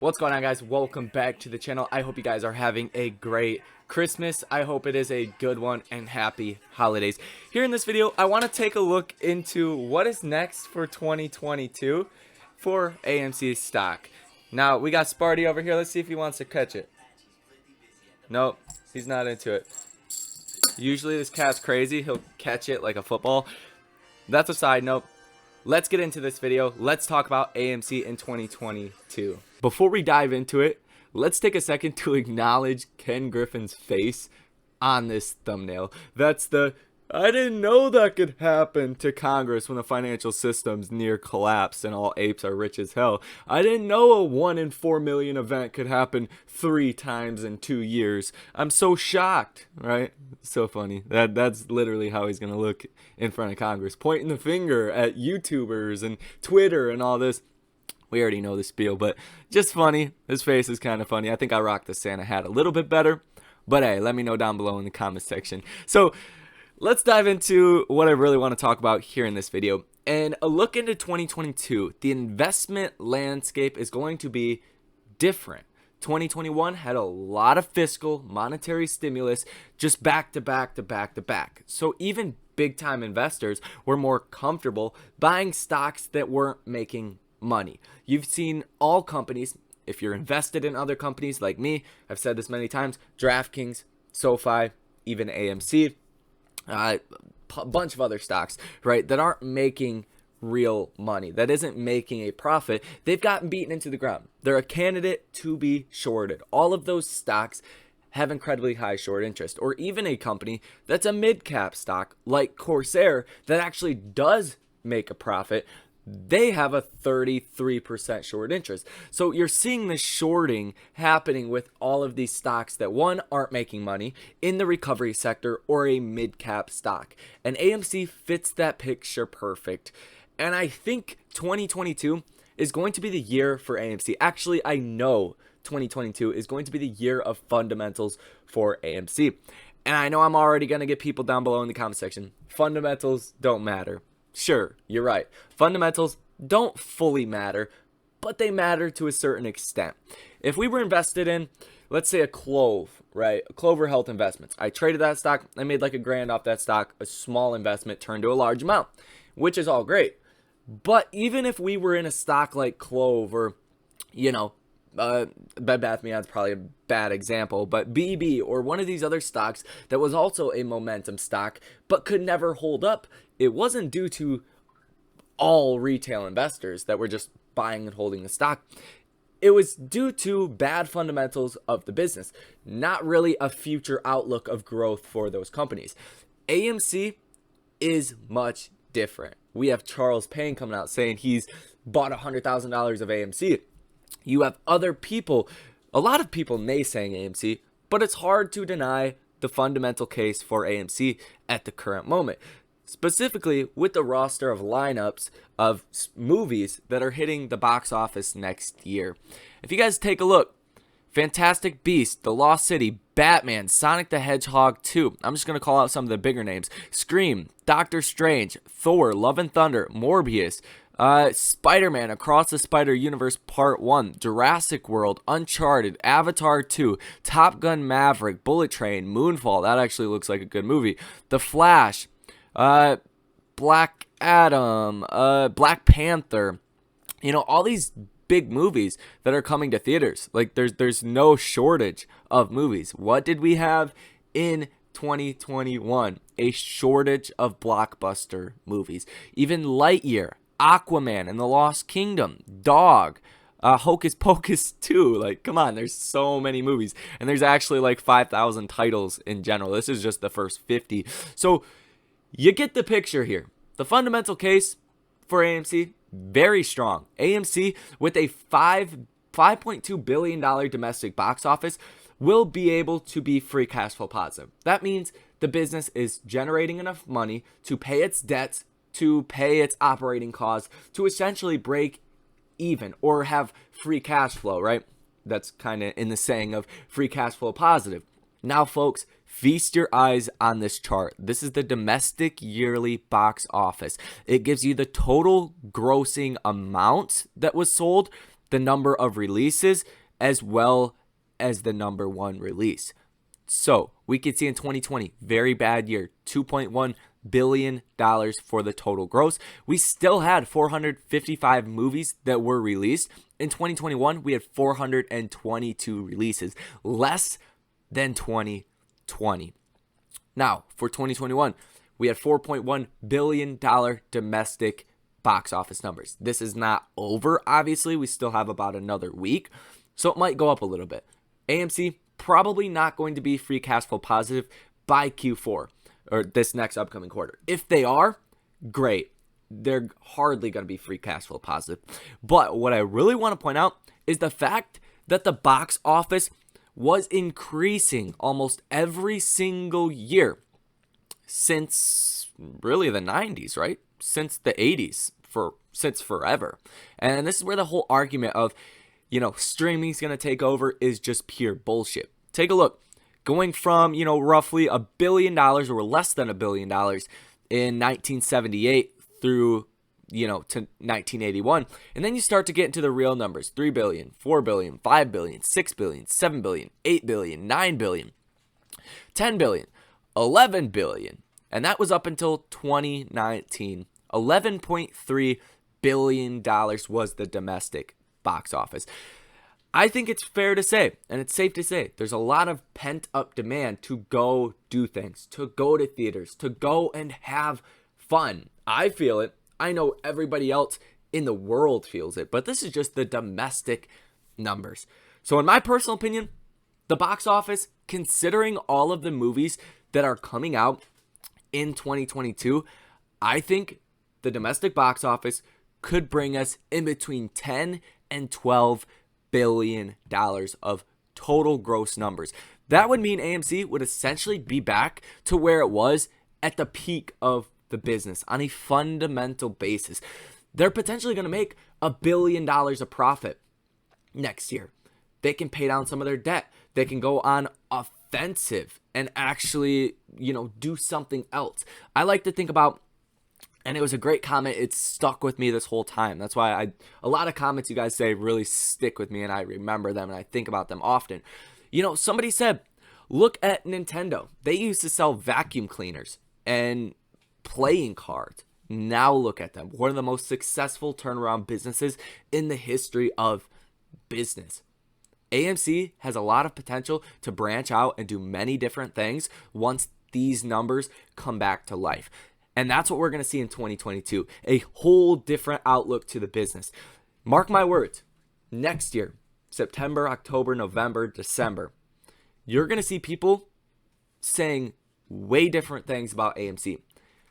What's going on, guys? Welcome back to the channel. I hope you guys are having a great Christmas. I hope it is a good one and happy holidays. Here in this video, I want to take a look into what is next for 2022 for AMC stock. Now, we got Sparty over here. Let's see if he wants to catch it. Nope, he's not into it. Usually this cat's crazy. He'll catch it like a football. That's a side note. Let's get into this video. Let's talk about AMC in 2022. Before we dive into it, let's take a second to acknowledge Ken Griffin's face on this thumbnail. That's the "I didn't know that could happen" to Congress when the financial system's near collapse and all apes are rich as hell. I didn't know a 1 in 4 million event could happen 3 times in 2 years. I'm so shocked, right? So funny. That's literally how he's gonna look in front of Congress, pointing the finger at YouTubers and Twitter and all this. We already know the spiel, but just funny. His face is kind of funny. I think I rocked the Santa hat a little bit better, but hey, let me know down below in the comment section. So let's dive into what I really want to talk about here in this video and a look into 2022. The investment landscape is going to be different. 2021 had a lot of fiscal monetary stimulus just back to back to back to back. So even big time investors were more comfortable buying stocks that weren't making money. You've seen all companies, if you're invested in other companies like me, I've said this many times, DraftKings, SoFi, even AMC, a bunch of other stocks, right, that aren't making real money, that isn't making a profit, they've gotten beaten into the ground. They're a candidate to be shorted. All of those stocks have incredibly high short interest. Or even a company that's a mid-cap stock like Corsair that actually does make a profit, they have a 33% short interest. So you're seeing the shorting happening with all of these stocks that, one, aren't making money in the recovery sector or a mid-cap stock. And AMC fits that picture perfect. And I think 2022 is going to be the year for AMC. Actually, I know 2022 is going to be the year of fundamentals for AMC. And I know I'm already going to get people down below in the comment section. Fundamentals don't matter. Sure, you're right. Fundamentals don't fully matter, but they matter to a certain extent. If we were invested in, let's say, a Clove, right? Clover Health Investments. I traded that stock. I made like $1,000 off that stock. A small investment turned to a large amount, which is all great. But even if we were in a stock like Clove or, Bed Bath & Beyond's probably a bad example, but BB or one of these other stocks that was also a momentum stock but could never hold up, it wasn't due to all retail investors that were just buying and holding the stock. It was due to bad fundamentals of the business, not really a future outlook of growth for those companies. AMC is much different. We have Charles Payne coming out saying he's bought $100,000 of AMC. You have other people, a lot of people naysaying AMC, but it's hard to deny the fundamental case for AMC at the current moment. Specifically with the roster of lineups of movies that are hitting the box office next year. If you guys take a look, Fantastic Beasts, The Lost City, Batman, Sonic the Hedgehog 2. I'm just going to call out some of the bigger names. Scream, Doctor Strange, Thor, Love and Thunder, Morbius, Spider-Man Across the Spider-Universe Part 1, Jurassic World, Uncharted, Avatar 2, Top Gun Maverick, Bullet Train, Moonfall. That actually looks like a good movie. The Flash, Black Adam, Black Panther, all these big movies that are coming to theaters. Like there's no shortage of movies. What did we have in 2021? A shortage of blockbuster movies. Even Lightyear, Aquaman and the Lost Kingdom, Dog, Hocus Pocus 2. Like, come on, there's so many movies. And there's actually like 5,000 titles in general. This is just the first 50. So you get the picture here. The fundamental case for AMC, very strong. AMC with a $5.2 billion domestic box office will be able to be free cash flow positive. That means the business is generating enough money to pay its debts, to pay its operating costs, to essentially break even or have free cash flow, right? That's kind of in the saying of free cash flow positive. Now, folks, feast your eyes on this chart. This is the domestic yearly box office. It gives you the total grossing amount that was sold the number of releases as well as the number one release. So we could see in 2020, very bad year, $2.1 billion for the total gross. We still had 455 movies that were released. In 2021, we had 422 releases, less than 2020. Now, for 2021, we had $4.1 billion domestic box office numbers. This is not over, obviously. We still have about another week, so it might go up a little bit. AMC probably not going to be free cash flow positive by Q4 or this next upcoming quarter. If they are, great. They're hardly going to be free cash flow positive. But what I really want to point out is the fact that the box office was increasing almost every single year since really the 90s, right? Since the 80s, since forever. And this is where the whole argument of, streaming is going to take over is just pure bullshit. Take a look. Going from, roughly $1 billion or less than $1 billion in 1978 through, to 1981. And then you start to get into the real numbers. 3 billion, 4 billion, 5 billion, 6 billion, 7 billion, 8 billion, 9 billion, 10 billion, 11 billion. And that was up until 2019. $11.3 billion was the domestic box office. I think it's fair to say, and it's safe to say, there's a lot of pent-up demand to go do things, to go to theaters, to go and have fun. I feel it. I know everybody else in the world feels it, but this is just the domestic numbers. So in my personal opinion, the box office, considering all of the movies that are coming out in 2022, I think the domestic box office could bring us in between 10 and 12 billion dollars of total gross numbers. That would mean AMC would essentially be back to where it was at the peak of the business on a fundamental basis. They're potentially going to make $1 billion of profit next year. They can pay down some of their debt. They can go on offensive and actually, do something else. I like to think about, and it was a great comment. It's stuck with me this whole time. That's why a lot of comments you guys say really stick with me, and I remember them and I think about them often. Somebody said, look at Nintendo. They used to sell vacuum cleaners and playing cards. Now look at them. One of the most successful turnaround businesses in the history of business. AMC has a lot of potential to branch out and do many different things once these numbers come back to life. And that's what we're going to see in 2022. A whole different outlook to the business. Mark my words. Next year, September, October, November, December, you're going to see people saying way different things about AMC.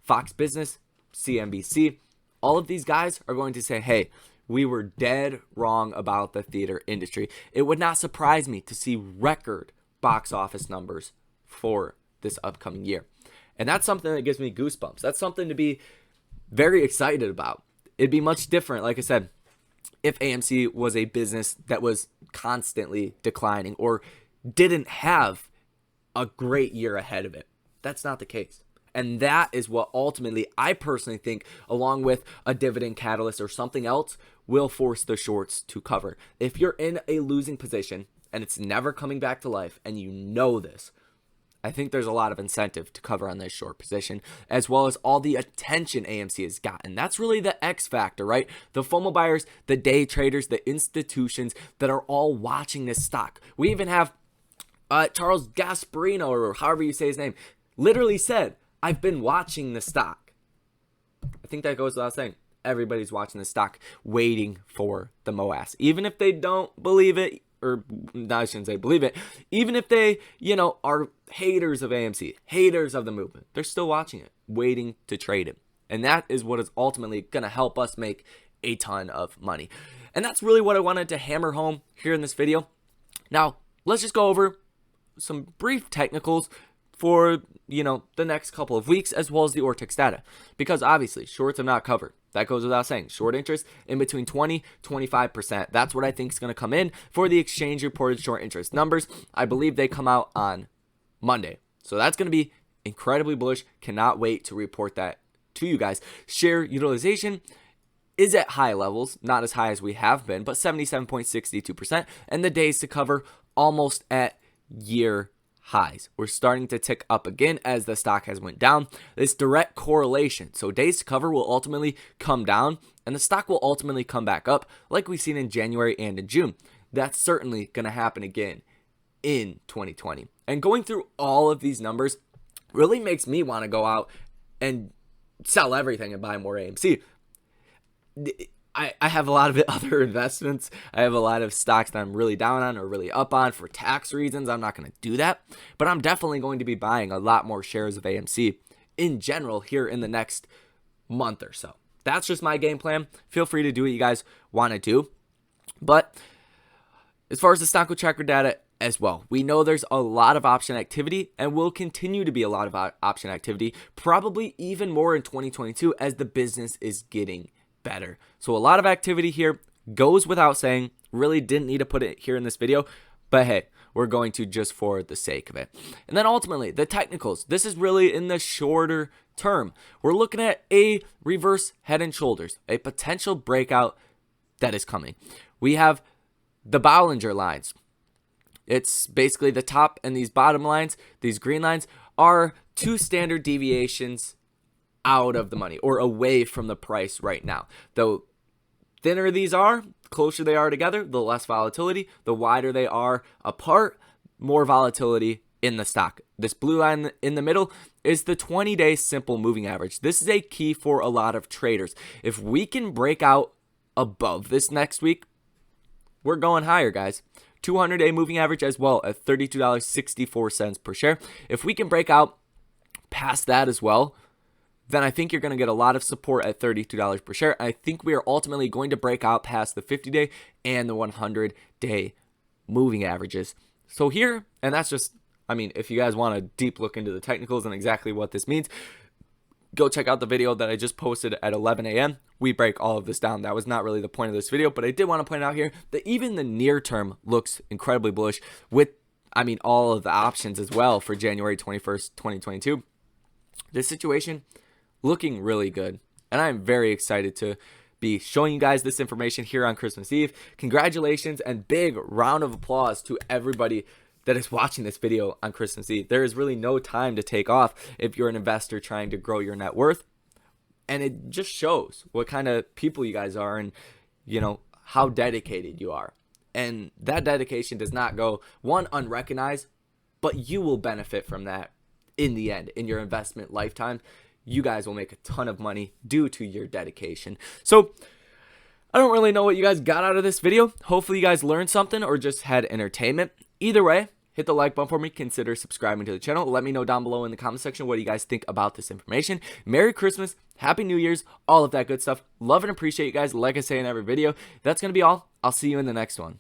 Fox Business, CNBC, all of these guys are going to say, hey, we were dead wrong about the theater industry. It would not surprise me to see record box office numbers for this upcoming year. And that's something that gives me goosebumps. That's something to be very excited about. It'd be much different, like I said, if AMC was a business that was constantly declining or didn't have a great year ahead of it. That's not the case. And that is what ultimately I personally think, along with a dividend catalyst or something else, will force the shorts to cover. If you're in a losing position and it's never coming back to life and you know this, I think there's a lot of incentive to cover on this short position, as well as all the attention AMC has gotten. That's really the X factor, right? The FOMO buyers, the day traders, the institutions that are all watching this stock. We even have Charles Gasparino, or however you say his name, literally said, I've been watching the stock. I think that goes without saying. Everybody's watching the stock, waiting for the moass. Even if they don't believe it, or no, I shouldn't say believe it, even if they, are haters of AMC, haters of the movement, they're still watching it, waiting to trade it. And that is what is ultimately going to help us make a ton of money. And that's really what I wanted to hammer home here in this video. Now, let's just go over some brief technicals for, the next couple of weeks, as well as the Ortex data. Because obviously, shorts have not covered. That goes without saying. Short interest in between 20-25%. That's what I think is going to come in for the exchange reported short interest numbers. I believe they come out on Monday. So that's going to be incredibly bullish. Cannot wait to report that to you guys. Share utilization is at high levels, not as high as we have been, but 77.62%, and the days to cover almost at year highs. We're starting to tick up again as the stock has went down. This direct correlation. So days to cover will ultimately come down and the stock will ultimately come back up like we've seen in January and in June. That's certainly going to happen again in 2020. And going through all of these numbers really makes me want to go out and sell everything and buy more AMC. I have a lot of other investments. I have a lot of stocks that I'm really down on or really up on for tax reasons. I'm not going to do that, but I'm definitely going to be buying a lot more shares of AMC in general here in the next month or so. That's just my game plan. Feel free to do what you guys want to do. But as far as the stock tracker data as well, we know there's a lot of option activity and will continue to be a lot of option activity, probably even more in 2022 as the business is getting better. So a lot of activity here, goes without saying. Really didn't need to put it here in this video, but hey, we're going to just for the sake of it. And then ultimately the technicals. This is really in the shorter term. We're looking at a reverse head and shoulders, a potential breakout that is coming. We have the Bollinger lines. It's basically the top and these bottom lines, these green lines, are 2 standard deviations out of the money or away from the price right now. The thinner these are, the closer they are together, the less volatility. The wider they are apart, more volatility in the stock. This blue line in the middle is the 20-day simple moving average. This is a key for a lot of traders. If we can break out above this next week, we're going higher, guys. 200-day moving average as well at $32.64 per share. If we can break out past that as well, then I think you're going to get a lot of support at $32 per share. I think we are ultimately going to break out past the 50-day and the 100-day moving averages. So here, and that's just, I mean, if you guys want a deep look into the technicals and exactly what this means, go check out the video that I just posted at 11 a.m. We break all of this down. That was not really the point of this video, but I did want to point out here that even the near term looks incredibly bullish with, I mean, all of the options as well for January 21st, 2022. This situation looking really good, and I'm very excited to be showing you guys this information here on Christmas Eve. Congratulations and big round of applause to everybody that is watching this video on Christmas Eve. There is really no time to take off if you're an investor trying to grow your net worth, and it just shows what kind of people you guys are and, you know, how dedicated you are. And that dedication does not go, one, unrecognized, but you will benefit from that in the end, in your investment lifetime. You guys will make a ton of money due to your dedication. So I don't really know what you guys got out of this video. Hopefully you guys learned something or just had entertainment. Either way, hit the like button for me. Consider subscribing to the channel. Let me know down below in the comment section what you guys think about this information. Merry Christmas, Happy New Year's, all of that good stuff. Love and appreciate you guys. Like I say in every video, that's going to be all. I'll see you in the next one.